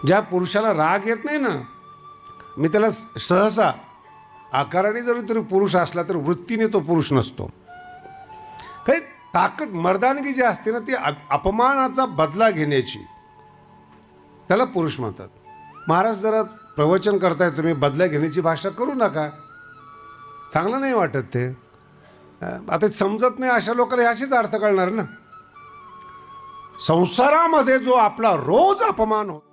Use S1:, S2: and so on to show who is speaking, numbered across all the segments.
S1: ज्या पुरुषाला राग येत नाही ना, मी त्याला सहसा आकाराने जरी पुरुष असला तर वृत्तीने तो पुरुष नसतो. काही ताकद मर्दानगी जी असते ना, ती अपमानाचा बदला घेण्याची, त्याला पुरुष म्हणतात. महाराज जरा प्रवचन करताय तुम्ही, बदला घेण्याची भाषा करू नका, चांगलं नाही वाटत ते. आता समजत नाही अशा लोकांना अशीच अर्थ कळणार ना. संसारामध्ये जो आपला रोज अपमान होतो,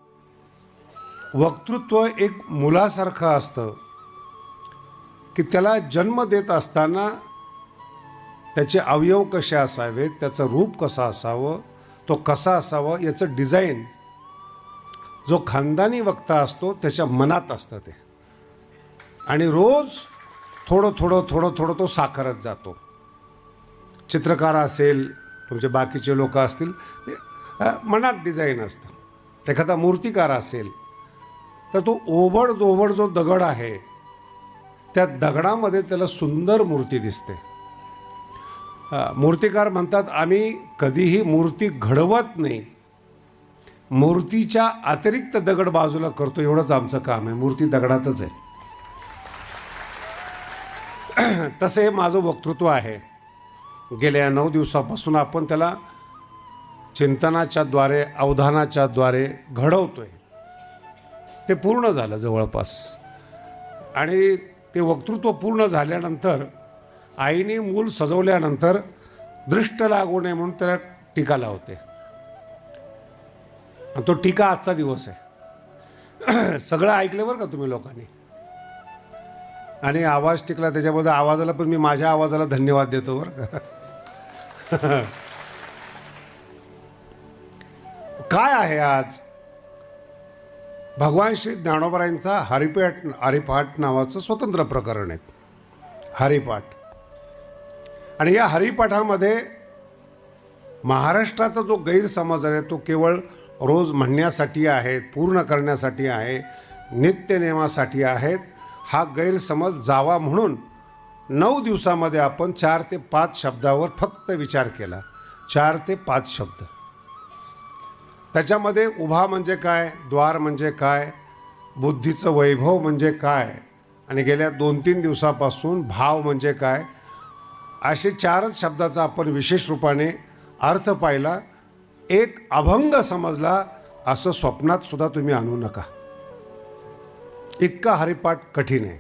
S1: वक्तृत्व एक मुलासारखं असतं की त्याला जन्म देत असताना त्याचे अवयव कसे असावेत, त्याचं रूप कसं असावं, तो कसा असावा याचं डिझाईन जो खानदानी वक्ता असतो त्याच्या मनात असतं ते. आणि रोज थोडं थोडं थोडं थोडं तो साकारत जातो. चित्रकार असेल, तुमचे बाकीचे लोक असतील, मनात डिझाईन असतं. एखादा मूर्तिकार असेल तर तो ओबड जो दगड आहे त्या दगडामध्ये त्याला सुंदर मूर्ती दिसते. मूर्तिकार म्हणतात आम्ही कधीही मूर्ती घडवत नाही, मूर्तीच्या अतिरिक्त दगड बाजूला करतो, एवढंच आमचं काम आहे, मूर्ती दगडातच आहे. तसं हे माझं वक्तृत्व आहे. गेल्या 9 दिवसापासून आपण त्याला चिंतनाच्या द्वारे, अवधानाच्या द्वारे घडवतोय. ते पूर्ण झालं जवळपास. आणि ते वक्तृत्व पूर्ण झाल्यानंतर आईने मूल सजवल्यानंतर दृष्ट लागू नये म्हणून त्याला टीका लावते. आणि तो टीका आजचा दिवस आहे. सगळं ऐकलं बरं का तुम्ही लोकांनी. आणि आवाज टिकला त्याच्याबद्दल आवाजाला पण मी माझ्या आवाजाला धन्यवाद देतो बरं का. काय आहे आज? भगवान श्री ज्ञानोबरायांचा हरिपाठ नावाचं स्वतंत्र प्रकरण आहे, हरिपाठ. आणि या हरिपाठामध्ये महाराष्ट्राचा जो गैरसमज आहे तो केवळ रोज म्हणण्यासाठी आहेत, पूर्ण करण्यासाठी आहे, नित्यनेमासाठी आहेत. हा गैरसमज जावा म्हणून 9 दिवसामध्ये आपण 4 ते 5 शब्दावर फक्त विचार केला. 4 ते 5 शब्द. त्याच्यामध्ये उभा म्हणजे काय, द्वार म्हणजे काय, बुद्धीचं वैभव म्हणजे काय, आणि गेल्या 2-3 दिवसापासून भाव म्हणजे काय, असे 4च शब्दाचा आपण विशेष रूपाने अर्थ पाहिला. एक अभंग समजला असं स्वप्नात सुद्धा तुम्ही आणू नका. इतका हरिपाठ कठीण आहे.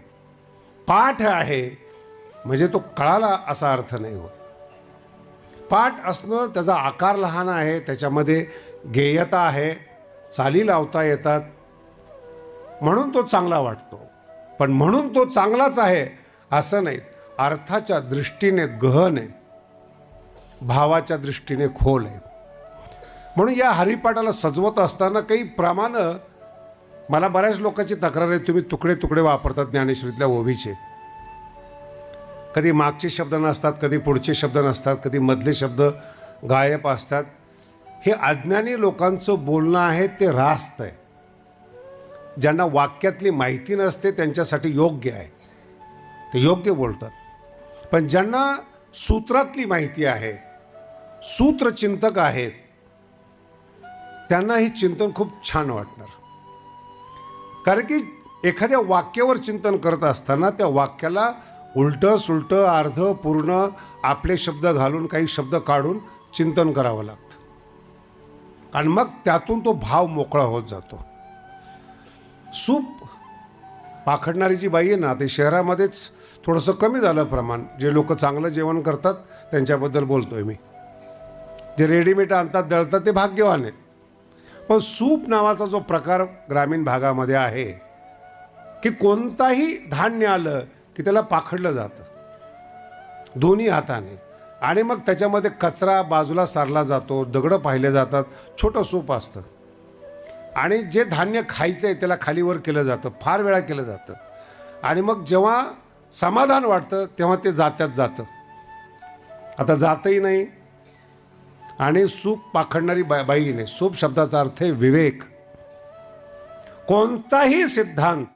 S1: पाठ आहे म्हणजे तो कळाला असा अर्थ नाही होत. पाठ असणं, त्याचा आकार लहान आहे, त्याच्यामध्ये गेयता आहे, चाली लावता येतात, म्हणून तो चांगला वाटतो. पण म्हणून तो चांगलाच आहे असं नाही. अर्थाच्या दृष्टीने गहन आहे, भावाच्या दृष्टीने खोल आहे. म्हणून या हरिपाठाला सजवत असताना काही प्रमाणं, मला बऱ्याच लोकांची तक्रार आहे, तुम्ही तुकडे तुकडे वापरतात ज्ञानेश्वरीतल्या ओवीचे. कधी मागचे शब्द नसतात, कधी पुढचे शब्द नसतात, कधी मधले शब्द गायब असतात. हे अज्ञानी लोकांचं बोलणं आहे, ते रास्त आहे. ज्यांना वाक्यातली माहिती नसते त्यांच्यासाठी योग्य आहे, ते योग्य बोलतात. पण ज्यांना सूत्रातली माहिती आहे, सूत्रचिंतक आहेत, त्यांना हे चिंतन खूप छान वाटणार. कारण की एखाद्या वाक्यावर चिंतन करत असताना त्या वाक्याला उलटं सुलटं, अर्ध पूर्ण आपले शब्द घालून, काही शब्द काढून चिंतन करावं लागतं. आणि मग त्यातून तो भाव मोकळा होत जातो. सूप पाखडणारी जी बाई आहे ना, ते शहरामध्येच थोडंसं कमी झालं प्रमाण. जे लोक चांगलं जेवण करतात त्यांच्याबद्दल बोलतोय मी. जे रेडीमेड आणतात, दळतात, ते भाग्यवान आहेत. पण सूप नावाचा जो प्रकार ग्रामीण भागामध्ये आहे की कोणताही धान्य आलं की त्याला पाखडलं जातं दोन्ही हाताने, आणि मग त्याच्यामध्ये कचरा बाजूला सारला जातो, दगडं पाहिले जातात, छोटं सूप असतं. आणि जे धान्य खायचं आहे त्याला खालीवर केलं जातं, फार वेळा केलं जातं. आणि मग जेव्हा समाधान वाटतं तेव्हा ते जातं. आता जातही नाही. आणि सूप पाखडणारी बाईने, सूप शब्दाचा अर्थ आहे विवेक. कोणताही सिद्धांत